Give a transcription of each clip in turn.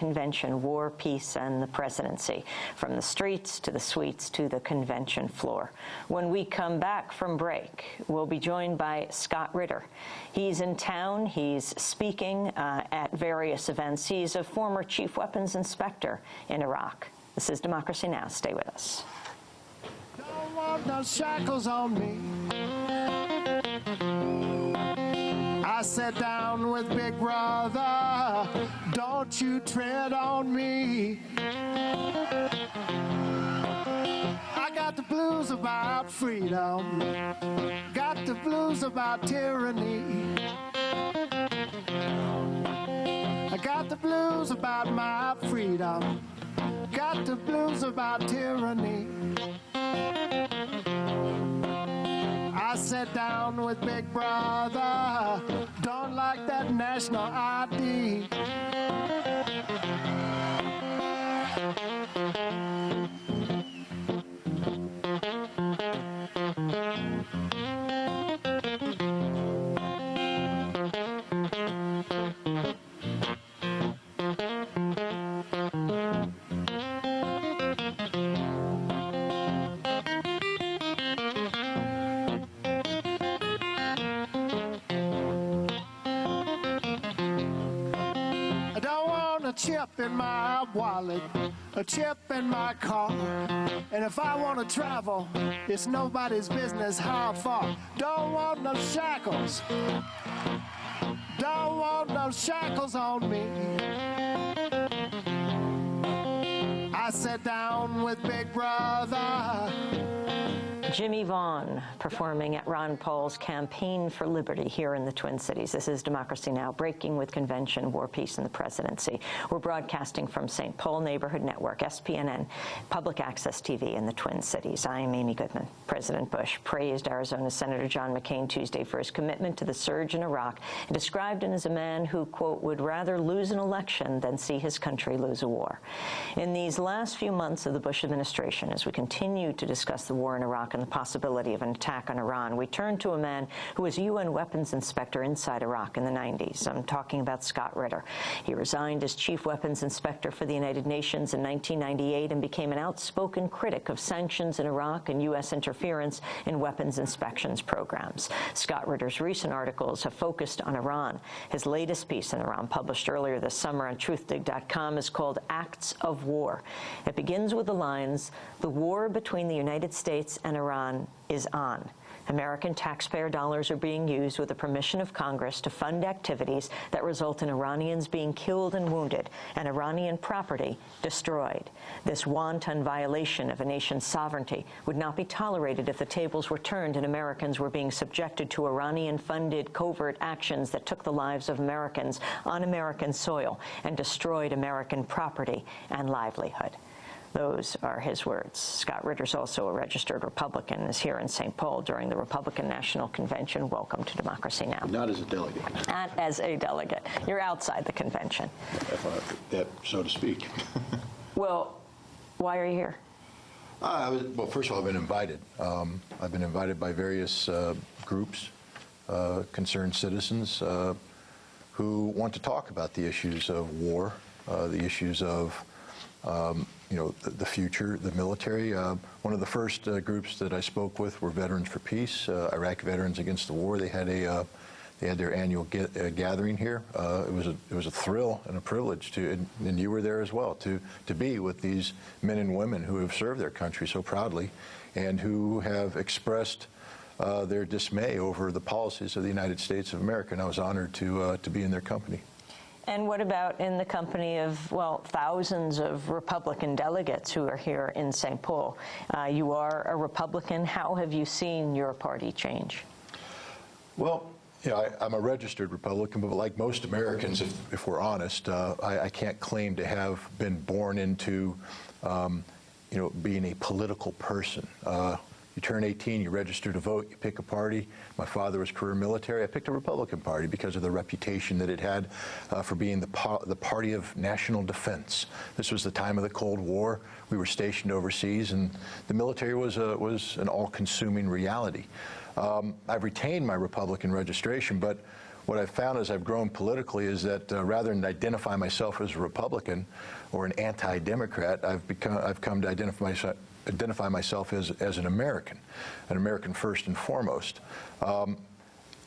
Convention, War, Peace, and the Presidency, from the streets to the suites to the convention floor. When we come back from break, we'll be joined by Scott Ritter. He's in town. He's speaking at various events. He's a former chief weapons inspector in Iraq. This is Democracy Now! Stay with us. Don't want no shackles on me. I sat down with Big Brother, don't you tread on me. I got the blues about freedom, got the blues about tyranny. I got the blues about my freedom, got the blues about tyranny. I sat down with Big Brother, don't like that national ID. A chip in my wallet, a chip in my car, and if I want to travel, it's nobody's business how far. Don't want no shackles, don't want no shackles on me. I sat down with Big Brother. Jimmy Vaughn performing at Ron Paul's Campaign for Liberty here in the Twin Cities. This is Democracy Now! Breaking with Convention, War, Peace, and the Presidency. We're broadcasting from St. Paul Neighborhood Network, SPNN, Public Access TV in the Twin Cities. I'm Amy Goodman. President Bush praised Arizona Senator John McCain Tuesday for his commitment to the surge in Iraq and described him as a man who, quote, would rather lose an election than see his country lose a war. In these last few months of the Bush administration, as we continue to discuss the war in Iraq and the possibility of an attack on Iran, we turn to a man who was UN weapons inspector inside Iraq in the 90s. I'm talking about Scott Ritter. He resigned as chief weapons inspector for the United Nations in 1998 and became an outspoken critic of sanctions in Iraq and U.S. interference in weapons inspections programs. Scott Ritter's recent articles have focused on Iran. His latest piece on Iran, published earlier this summer on truthdig.com, is called Acts of War. It begins with the lines, "The war between the United States and Iran is on. American taxpayer dollars are being used with the permission of Congress to fund activities that result in Iranians being killed and wounded and Iranian property destroyed. This wanton violation of a nation's sovereignty would not be tolerated if the tables were turned and Americans were being subjected to Iranian-funded covert actions that took the lives of Americans on American soil and destroyed American property and livelihood." Those are his words. Scott Ritter's also a registered Republican, is here in St. Paul during the Republican National Convention. Welcome to Democracy Now! Not as a delegate. Not as a delegate. You're outside the convention. That, so to speak. Well, why are you here? Well, first of all, I've been invited. I've been invited by various groups, concerned citizens, who want to talk about the issues of war, the issues of the future, the military. One of the first groups that I spoke with were Veterans for Peace, Iraq Veterans Against the War. They had their annual gathering here. It was a thrill and a privilege and you were there as well, to be with these men and women who have served their country so proudly and who have expressed their dismay over the policies of the United States of America. And I was honored to be in their company. And what about in the company of, well, thousands of Republican delegates who are here in St. Paul? You are a Republican. How have you seen your party change? Well, I'm a registered Republican, but like most Americans, if we're honest, I can't claim to have been born into, being a political person. You turn 18, you register to vote, you pick a party. My father was career military. I picked a Republican Party because of the reputation that it had for being the party of national defense. This was the time of the Cold War. We were stationed overseas, and the military was an all-consuming reality. I've retained my Republican registration, but what I've found as I've grown politically is that rather than identify myself as a Republican or an anti-Democrat, I've come to identify myself as an American first and foremost.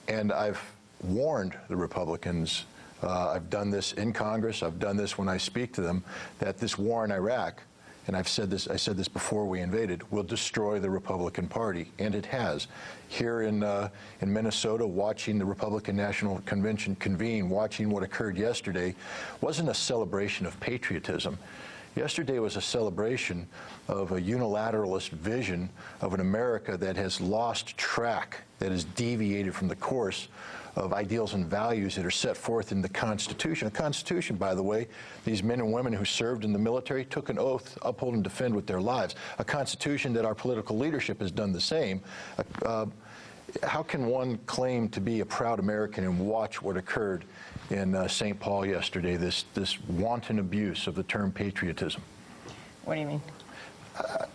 And I've warned the Republicans, I've done this in Congress, I've done this when I speak to them, that this war in Iraq, and I said this before we invaded, will destroy the Republican Party, and it has. Here in Minnesota, watching the Republican National Convention convene, watching what occurred yesterday, wasn't a celebration of patriotism. Yesterday was a celebration of a unilateralist vision of an America that has lost track, that has deviated from the course of ideals and values that are set forth in the Constitution. The Constitution, by the way, these men and women who served in the military took an oath to uphold and defend with their lives. A Constitution that our political leadership has done the same. How can one claim to be a proud American and watch what occurred in St. Paul yesterday, this wanton abuse of the term patriotism? What do you mean?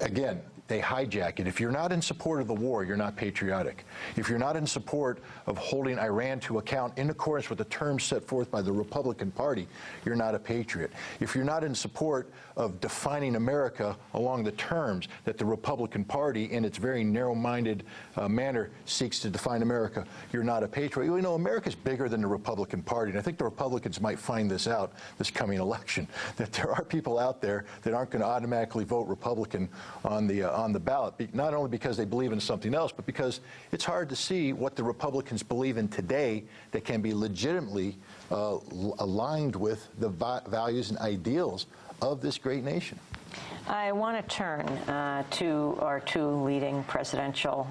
Again, they hijack it. If you're not in support of the war, you're not patriotic. If you're not in support of holding Iran to account in accordance with the terms set forth by the Republican Party, you're not a patriot. If you're not in support of defining America along the terms that the Republican Party, in its very narrow-minded manner, seeks to define America, you're not a patriot. You know, America's bigger than the Republican Party, and I think the Republicans might find this out this coming election, that there are people out there that aren't going to automatically vote Republican on the ballot, not only because they believe in something else, but because it's hard to see what the Republicans believe in today that can be legitimately aligned with the values and ideals of this great nation. I want to turn to our two leading presidential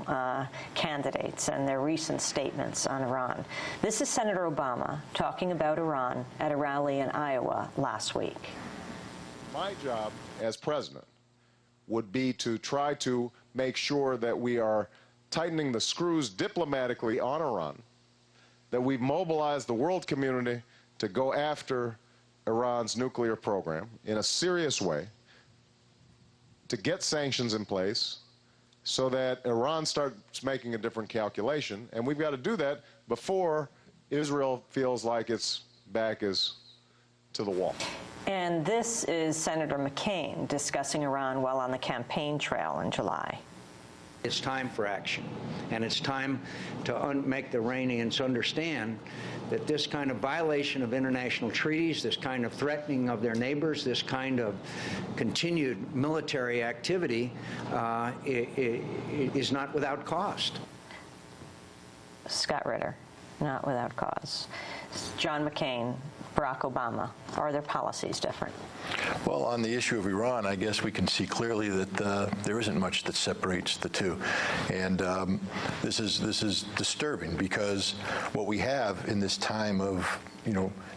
candidates and their recent statements on Iran. This is Senator Obama talking about Iran at a rally in Iowa last week. My job as president would be to try to make sure that we are tightening the screws diplomatically on Iran, that we've mobilized the world community to go after Iran's nuclear program in a serious way, to get sanctions in place so that Iran starts making a different calculation. And we've got to do that before Israel feels like its back is to the wall. And this is Senator McCain discussing Iran while on the campaign trail in July. It's time for action, and it's time to make the Iranians understand that this kind of violation of international treaties, this kind of threatening of their neighbors, this kind of continued military activity is not without cost. Scott Ritter, not without cause. John McCain, Barack Obama, are their policies different? Well, on the issue of Iran, I guess we can see clearly that there isn't much that separates the two, and this is disturbing, because what we have in this time of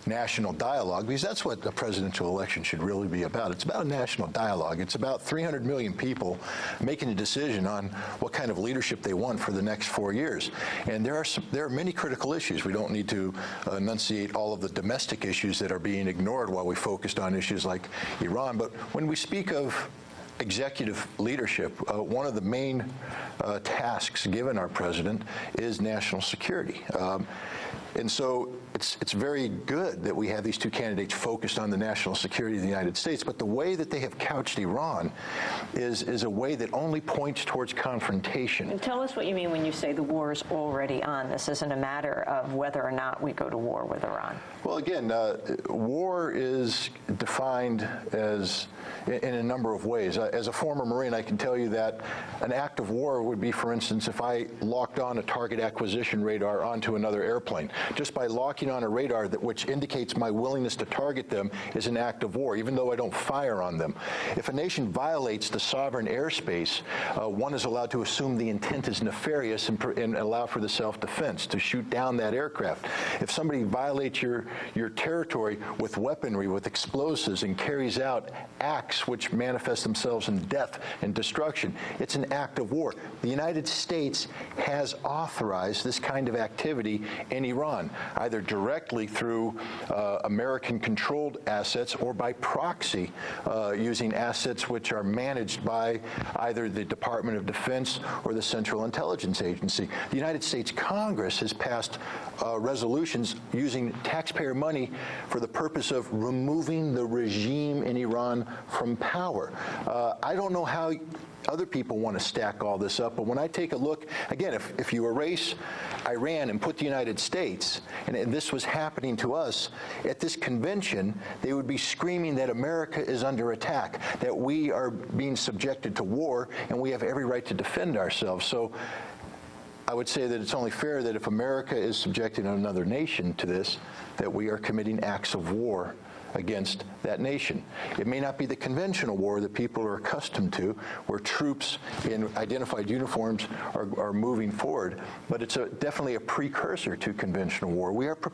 national dialogue, because that's what a presidential election should really be about. It's about a national dialogue. It's about 300 million people making a decision on what kind of leadership they want for the next 4 years. And there are many critical issues. We don't need to enunciate all of the domestic issues that are being ignored while we focused on issues like Iran. But when we speak of executive leadership, one of the main tasks given our president is national security. And so it's very good that we have these two candidates focused on the national security of the United States, but the way that they have couched Iran is a way that only points towards confrontation. And tell us what you mean when you say the war is already on. This isn't a matter of whether or not we go to war with Iran. Well, again, war is defined as in a number of ways. As a former Marine, I can tell you that an act of war would be, for instance, if I locked on a target acquisition radar onto another airplane. Just by locking on a radar which indicates my willingness to target them is an act of war, even though I don't fire on them. If a nation violates the sovereign airspace, one is allowed to assume the intent is nefarious and allow for the self-defense, to shoot down that aircraft. If somebody violates your territory with weaponry, with explosives, and carries out acts acts which manifest themselves in death and destruction. It's an act of war. The United States has authorized this kind of activity in Iran, either directly through American-controlled assets or by proxy, using assets which are managed by either the Department of Defense or the Central Intelligence Agency. The United States Congress has passed resolutions using taxpayer money for the purpose of removing the regime in Iran from power. I don't know how other people want to stack all this up, but when I take a look, again, if you erase Iran and put the United States, and this was happening to us, at this convention, they would be screaming that America is under attack, that we are being subjected to war, and we have every right to defend ourselves. So I would say that it's only fair that if America is subjecting another nation to this, that we are committing acts of war against that nation. It may not be the conventional war that people are accustomed to, where troops in identified uniforms are moving forward, but it's definitely a precursor to conventional war. We are